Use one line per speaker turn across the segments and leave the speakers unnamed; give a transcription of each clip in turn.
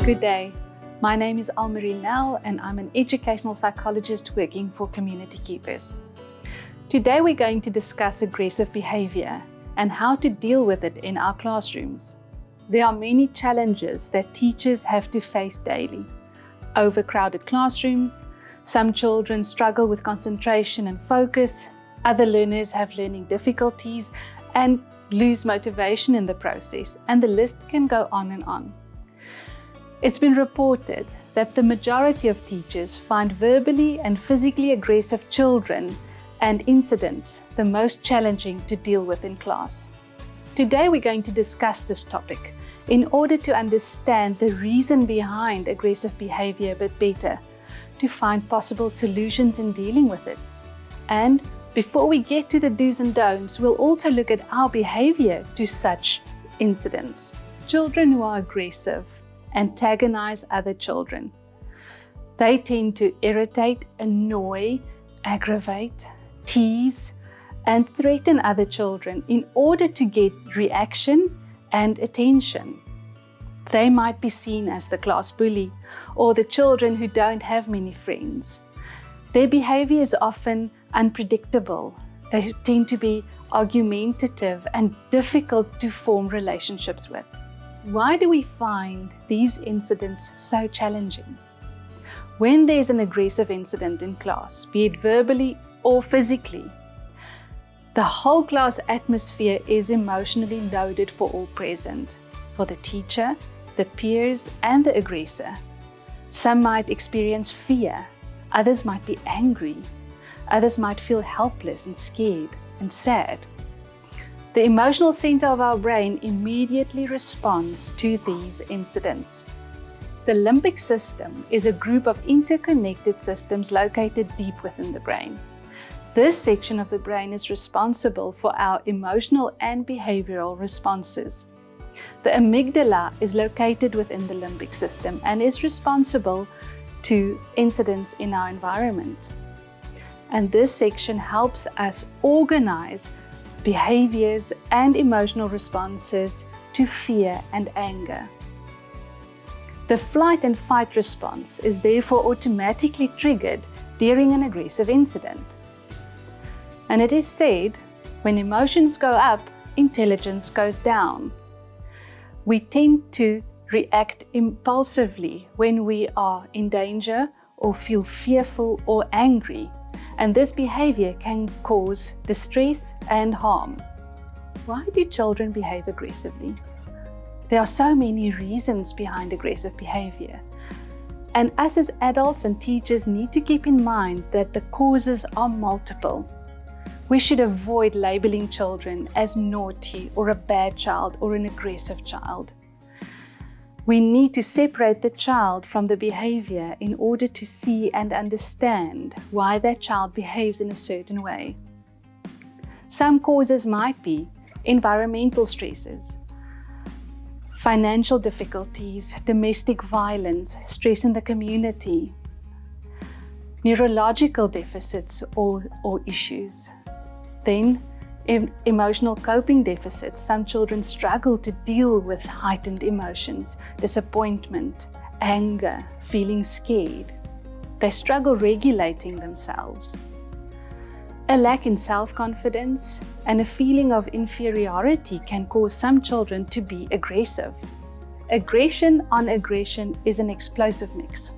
Good day. My name is Almarie Nel and I'm an educational psychologist working for Community Keepers. Today we're going to discuss aggressive behavior and how to deal with it in our classrooms. There are many challenges that teachers have to face daily. Overcrowded classrooms, some children struggle with concentration and focus, other learners have learning difficulties and lose motivation in the process, and the list can go on and on. It's been reported that the majority of teachers find verbally and physically aggressive children and incidents the most challenging to deal with in class. Today we're going to discuss this topic in order to understand the reason behind aggressive behavior a bit better, to find possible solutions in dealing with it. And before we get to the do's and don'ts, we'll also look at our behavior to such incidents. Children who are aggressive antagonize other children. They tend to irritate, annoy, aggravate, tease, and threaten other children in order to get reaction and attention. They might be seen as the class bully or the children who don't have many friends. Their behavior is often unpredictable. They tend to be argumentative and difficult to form relationships with. Why do we find these incidents so challenging? When there's an aggressive incident in class, be it verbally or physically, the whole class atmosphere is emotionally loaded for all present, for the teacher, the peers, and the aggressor. Some might experience fear, others might be angry, others might feel helpless and scared and sad. The emotional center of our brain immediately responds to these incidents. The limbic system is a group of interconnected systems located deep within the brain. This section of the brain is responsible for our emotional and behavioral responses. The amygdala is located within the limbic system and is responsible to incidents in our environment. And this section helps us organize behaviors and emotional responses to fear and anger. The flight and fight response is therefore automatically triggered during an aggressive incident. And it is said, when emotions go up, intelligence goes down. We tend to react impulsively when we are in danger or feel fearful or angry. And this behavior can cause distress and harm. Why do children behave aggressively? There are so many reasons behind aggressive behavior. And us as adults and teachers need to keep in mind that the causes are multiple. We should avoid labeling children as naughty or a bad child or an aggressive child. We need to separate the child from the behavior in order to see and understand why that child behaves in a certain way. Some causes might be environmental stresses, financial difficulties, domestic violence, stress in the community, neurological deficits or issues. Then, emotional coping deficits. Some children struggle to deal with heightened emotions, disappointment, anger, feeling scared. They struggle regulating themselves. A lack in self-confidence and a feeling of inferiority can cause some children to be aggressive. Aggression on aggression is an explosive mix.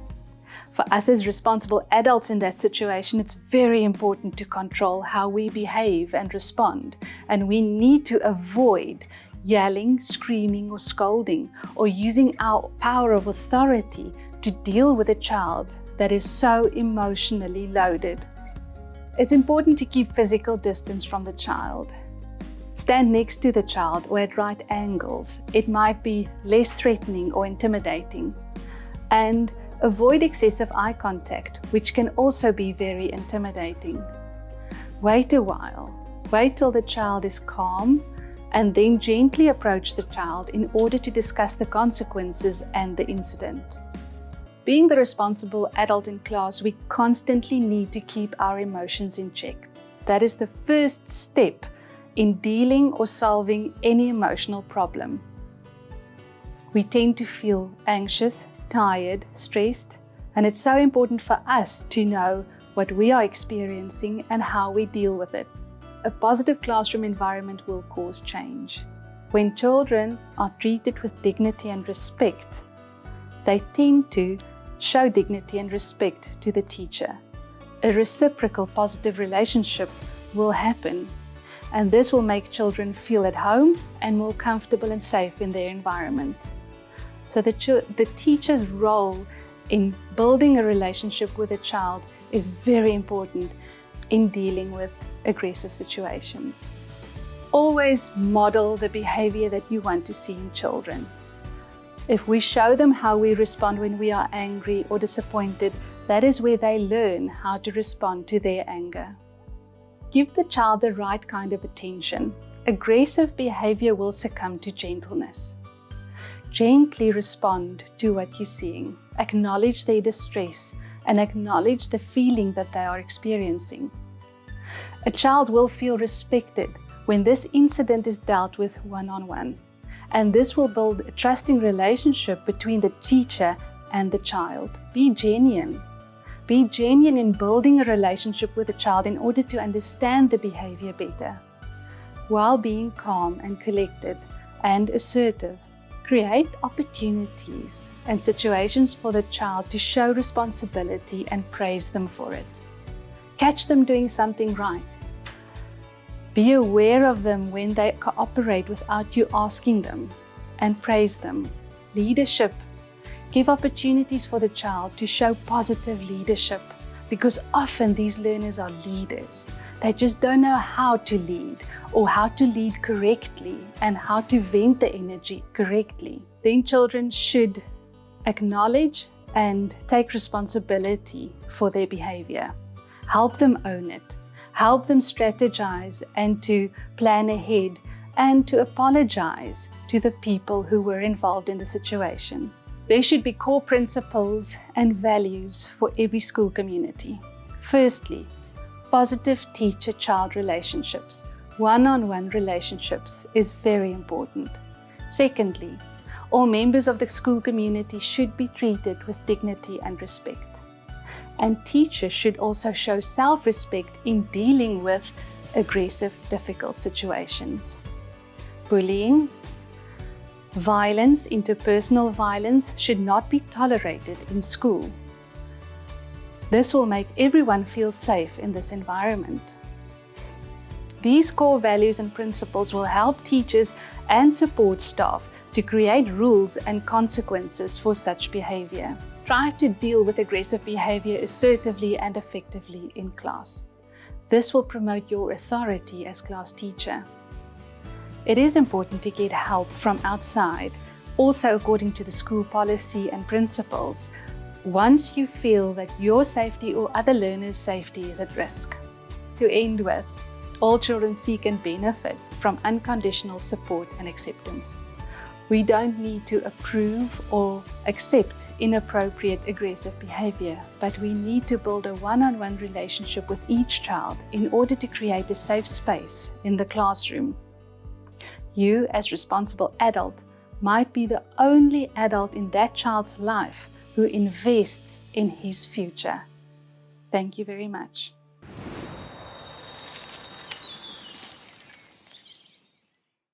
For us as responsible adults in that situation, it's very important to control how we behave and respond. And we need to avoid yelling, screaming, or scolding, or using our power of authority to deal with a child that is so emotionally loaded. It's important to keep physical distance from the child. Stand next to the child or at right angles. It might be less threatening or intimidating. And avoid excessive eye contact, which can also be very intimidating. Wait a while. Wait till the child is calm and then gently approach the child in order to discuss the consequences and the incident. Being the responsible adult in class, we constantly need to keep our emotions in check. That is the first step in dealing or solving any emotional problem. We tend to feel anxious, tired, stressed, and it's so important for us to know what we are experiencing and how we deal with it. A positive classroom environment will cause change. When children are treated with dignity and respect, they tend to show dignity and respect to the teacher. A reciprocal positive relationship will happen, and this will make children feel at home and more comfortable and safe in their environment. So the teacher's role in building a relationship with a child is very important in dealing with aggressive situations. Always model the behavior that you want to see in children. If we show them how we respond when we are angry or disappointed, that is where they learn how to respond to their anger. Give the child the right kind of attention. Aggressive behavior will succumb to gentleness. Gently respond to what you're seeing. Acknowledge their distress and acknowledge the feeling that they are experiencing. A child will feel respected when this incident is dealt with one-on-one, and this will build a trusting relationship between the teacher and the child. Be genuine. Be genuine in building a relationship with a child in order to understand the behavior better, while being calm and collected and assertive. Create opportunities and situations for the child to show responsibility and praise them for it. Catch them doing something right. Be aware of them when they cooperate without you asking them, and praise them. Leadership. Give opportunities for the child to show positive leadership, because often these learners are leaders. They just don't know how to lead or how to lead correctly and how to vent the energy correctly. Then children should acknowledge and take responsibility for their behavior. Help them own it. Help them strategize and to plan ahead and to apologize to the people who were involved in the situation. There should be core principles and values for every school community. Firstly, positive teacher-child relationships. One-on-one relationships is very important. Secondly, all members of the school community should be treated with dignity and respect. And teachers should also show self-respect in dealing with aggressive, difficult situations. Bullying, violence, interpersonal violence should not be tolerated in school. This will make everyone feel safe in this environment. These core values and principles will help teachers and support staff to create rules and consequences for such behavior. Try to deal with aggressive behavior assertively and effectively in class. This will promote your authority as class teacher. It is important to get help from outside, also according to the school policy and principles, once you feel that your safety or other learners' safety is at risk. To end with, all children seek and benefit from unconditional support and acceptance. We don't need to approve or accept inappropriate aggressive behavior, but we need to build a one-on-one relationship with each child in order to create a safe space in the classroom. You, as responsible adult, might be the only adult in that child's life who invests in his future. Thank you very much.